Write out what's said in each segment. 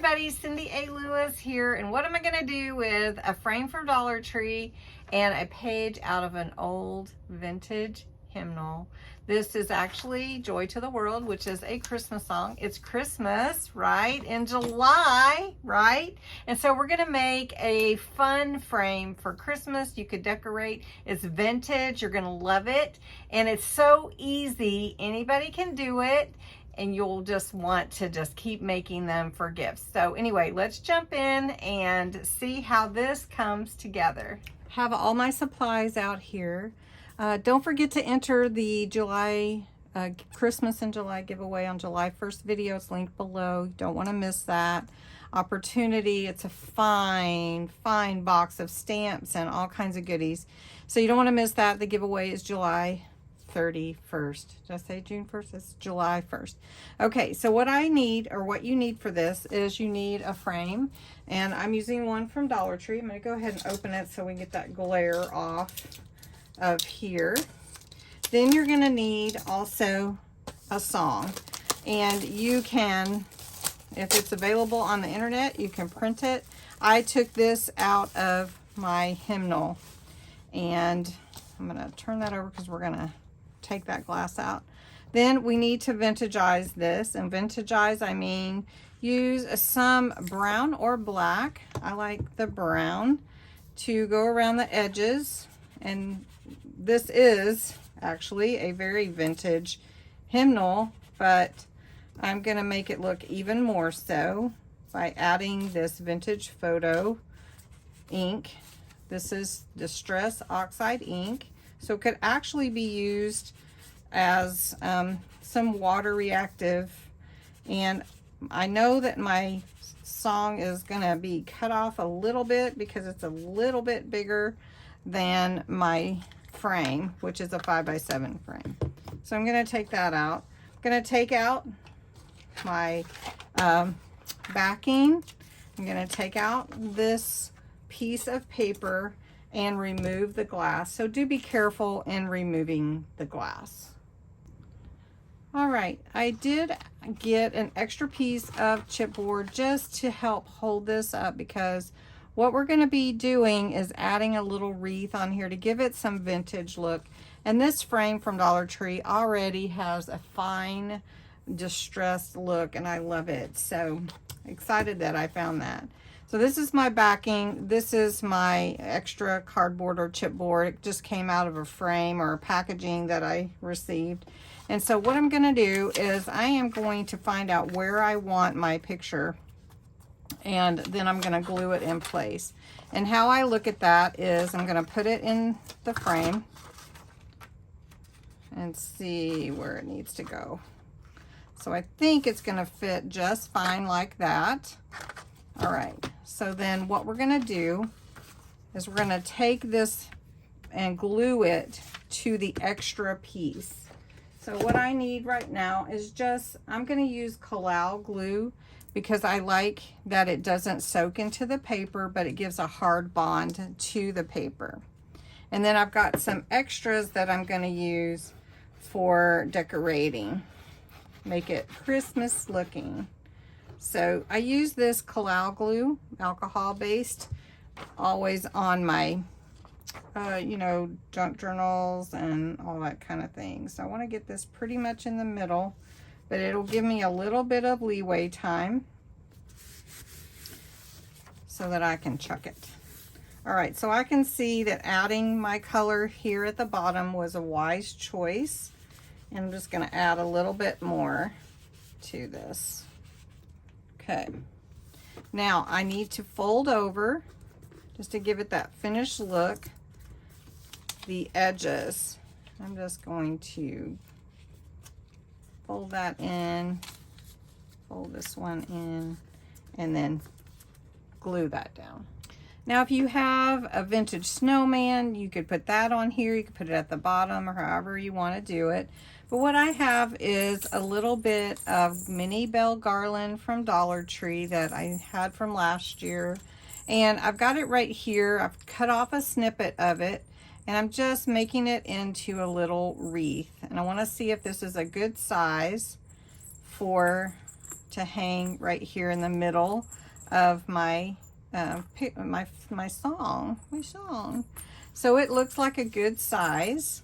everybody, Cindy A. Lewis here, and what am I going to do with a frame from Dollar Tree and a page out of an old vintage hymnal? This is actually Joy to the World, which is a Christmas song. It's Christmas, right? In July, right? And so we're going to make a fun frame for Christmas. You could decorate. It's vintage. You're going to love it. And it's so easy. Anybody can do it. And you'll just want to just keep making them for gifts. So anyway, let's jump in and see how this comes together. Have all my supplies out here. Don't forget to enter the July Christmas in July giveaway on July 1st video. It's linked below. You don't want to miss that opportunity. It's a fine box of stamps and all kinds of goodies. So you don't want to miss that. The giveaway is July 31st. Did I say June 1st? It's July 1st. Okay, so what I need, or what you need for this, is you need a frame, and I'm using one from Dollar Tree. I'm going to go ahead and open it so we can get that glare off of here. Then you're going to need also a song, and you can, if it's available on the internet, you can print it. I took this out of my hymnal, and I'm going to turn that over because we're going to take that glass out. Then we need to vintagize this, and vintagize, I mean use some brown or black. I like the brown to go around the edges, and this is actually a very vintage hymnal, but I'm going to make it look even more so by adding this vintage photo ink. This is Distress Oxide ink, so it could actually be used as some water reactive. And I know that my song is going to be cut off a little bit because it's a little bit bigger than my frame, which is a 5x7 frame. So I'm going to take that out. I'm going to take out my backing. I'm going to take out this piece of paper and remove the glass. So do be careful in removing the glass. All right, I did get an extra piece of chipboard just to help hold this up, because what we're going to be doing is adding a little wreath on here to give it some vintage look. And this frame from Dollar Tree already has a fine distressed look, and I love it. So excited that I found that. So this is my backing. This is my extra cardboard or chipboard. It just came out of a frame or packaging that I received. And so what I'm going to do is I am going to find out where I want my picture, and then I'm going to glue it in place. And how I look at that is I'm going to put it in the frame and see where it needs to go. So I think it's going to fit just fine like that. All right, so then what we're going to do is we're going to take this and glue it to the extra piece. So what I need right now is just, I'm going to use Collal glue because I like that it doesn't soak into the paper, but it gives a hard bond to the paper. And then I've got some extras that I'm going to use for decorating, make it Christmas looking. So I use this Collal glue, alcohol based, always on my you know, junk journals and all that kind of thing. So I want to get this pretty much in the middle, but it'll give me a little bit of leeway time so that I can chuck it. All right, so I can see that adding my color here at the bottom was a wise choice. And I'm just going to add a little bit more to this. Okay. Now I need to fold over just to give it that finished look. The edges, I'm just going to fold that in, fold this one in, and then glue that down. Now if you have a vintage snowman, you could put that on here. You could put it at the bottom or however you want to do it. But what I have is a little bit of mini bell garland from Dollar Tree that I had from last year. And I've got it right here. I've cut off a snippet of it, and I'm just making it into a little wreath. And I want to see if this is a good size for to hang right here in the middle of my my song. So it looks like a good size.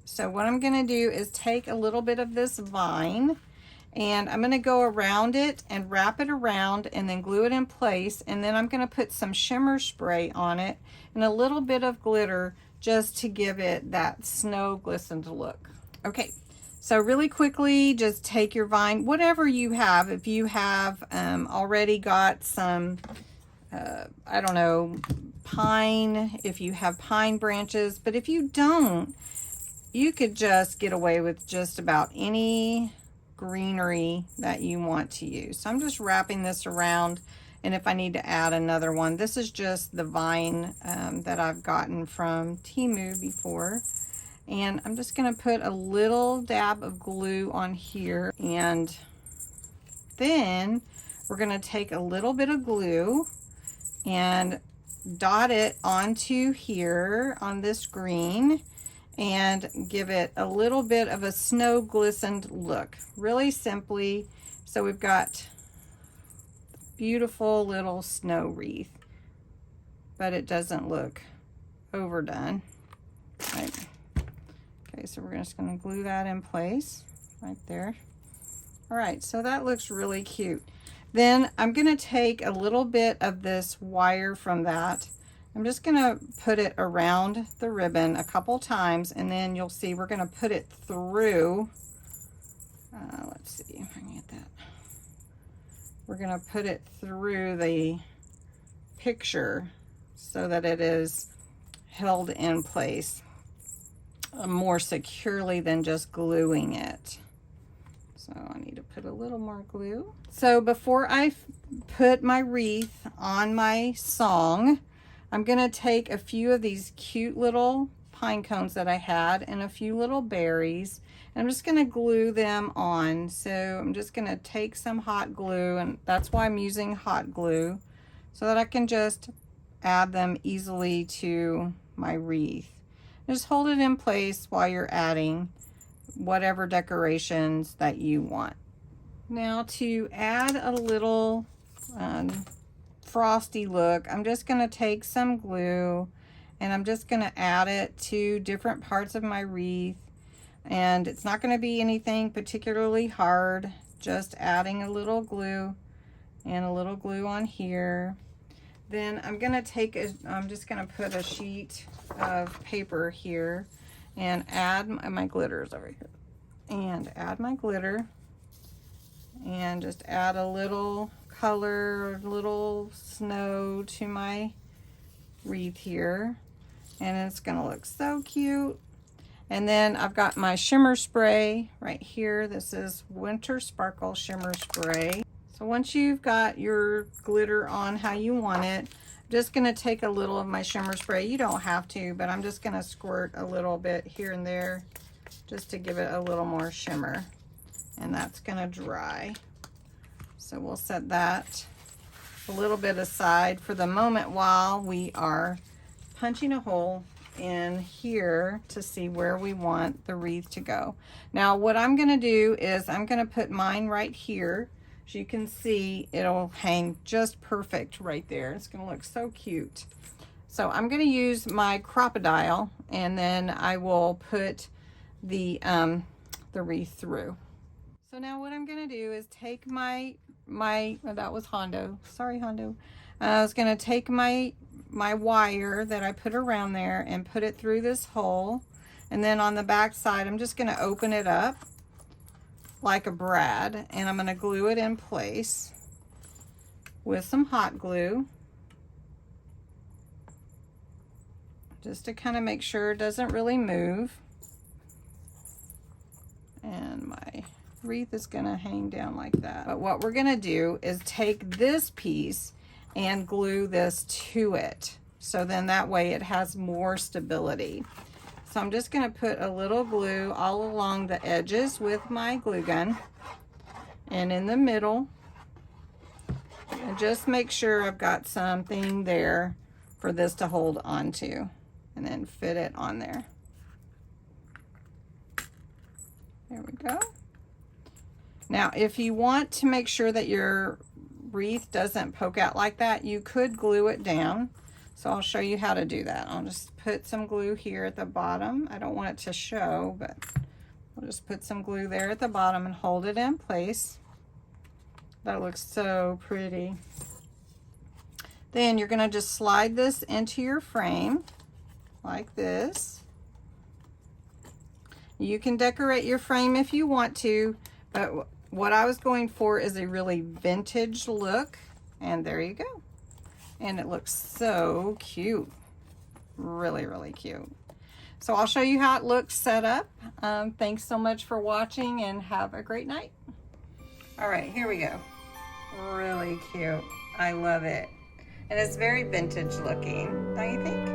So what I'm going to do is take a little bit of this vine, and I'm going to go around it and wrap it around and then glue it in place, and then I'm going to put some shimmer spray on it and a little bit of glitter just to give it that snow glistened look. Okay, so really quickly, just take your vine, whatever you have. If you have already got some, I don't know, pine, if you have pine branches, but if you don't, you could just get away with just about any greenery that you want to use. So I'm just wrapping this around, and if I need to add another one, this is just the vine that I've gotten from Temu before. And I'm just going to put a little dab of glue on here, and then we're going to take a little bit of glue and dot it onto here on this green and give it a little bit of a snow glistened look, really simply. So we've got beautiful little snow wreath, but it doesn't look overdone. Right. Okay, so we're just going to glue that in place right there. All right, so that looks really cute. Then I'm going to take a little bit of this wire from that. I'm just going to put it around the ribbon a couple times, and then you'll see we're going to put it through. Let's see if I can get that. We're going to put it through the picture so that it is held in place more securely than just gluing it. So I need to put a little more glue. So before I put my wreath on my song, I'm going to take a few of these cute little pine cones that I had and a few little berries, and I'm just going to glue them on. So I'm just going to take some hot glue, and that's why I'm using hot glue, so that I can just add them easily to my wreath. Just hold it in place while you're adding whatever decorations that you want. Now to add a little frosty look, I'm just going to take some glue and I'm just going to add it to different parts of my wreath. And it's not going to be anything particularly hard, just adding a little glue and a little glue on here. Then I'm going to take I'm just going to put a sheet of paper here and add my glitters over here. And add my glitter and just add a little color, a little snow to my wreath here. And it's going to look so cute. And then I've got my shimmer spray right here. This is Winter Sparkle Shimmer Spray. So once you've got your glitter on how you want it, I'm just going to take a little of my shimmer spray. You don't have to, but I'm just going to squirt a little bit here and there just to give it a little more shimmer. And that's going to dry. So we'll set that a little bit aside for the moment while we are punching a hole in here to see where we want the wreath to go. Now what I'm going to do is I'm going to put mine right here. As you can see, it'll hang just perfect right there. It's going to look so cute. So I'm going to use my crocodile, and then I will put the wreath through. So now what I'm going to do is take my that was Hondo. Sorry, Hondo. I was going to take my wire that I put around there and put it through this hole, and then on the back side I'm just going to open it up like a brad, and I'm going to glue it in place with some hot glue just to kind of make sure it doesn't really move. And my wreath is going to hang down like that. But what we're going to do is take this piece and glue this to it, so then that way it has more stability. So I'm just going to put a little glue all along the edges with my glue gun and in the middle, and just make sure I've got something there for this to hold onto, and then fit it on there. There we go. Now, if you want to make sure that your wreath doesn't poke out like that, you could glue it down. So I'll show you how to do that. I'll just put some glue here at the bottom. I don't want it to show, but I'll just put some glue there at the bottom and hold it in place. That looks so pretty. Then you're gonna just slide this into your frame like this. You can decorate your frame if you want to, but what I was going for is a really vintage look, and there you go. And it looks so cute. Really, really cute. So I'll show you how it looks set up. Thanks so much for watching and have a great night. All right, here we go. Really cute. I love it. And it's very vintage looking, don't you think?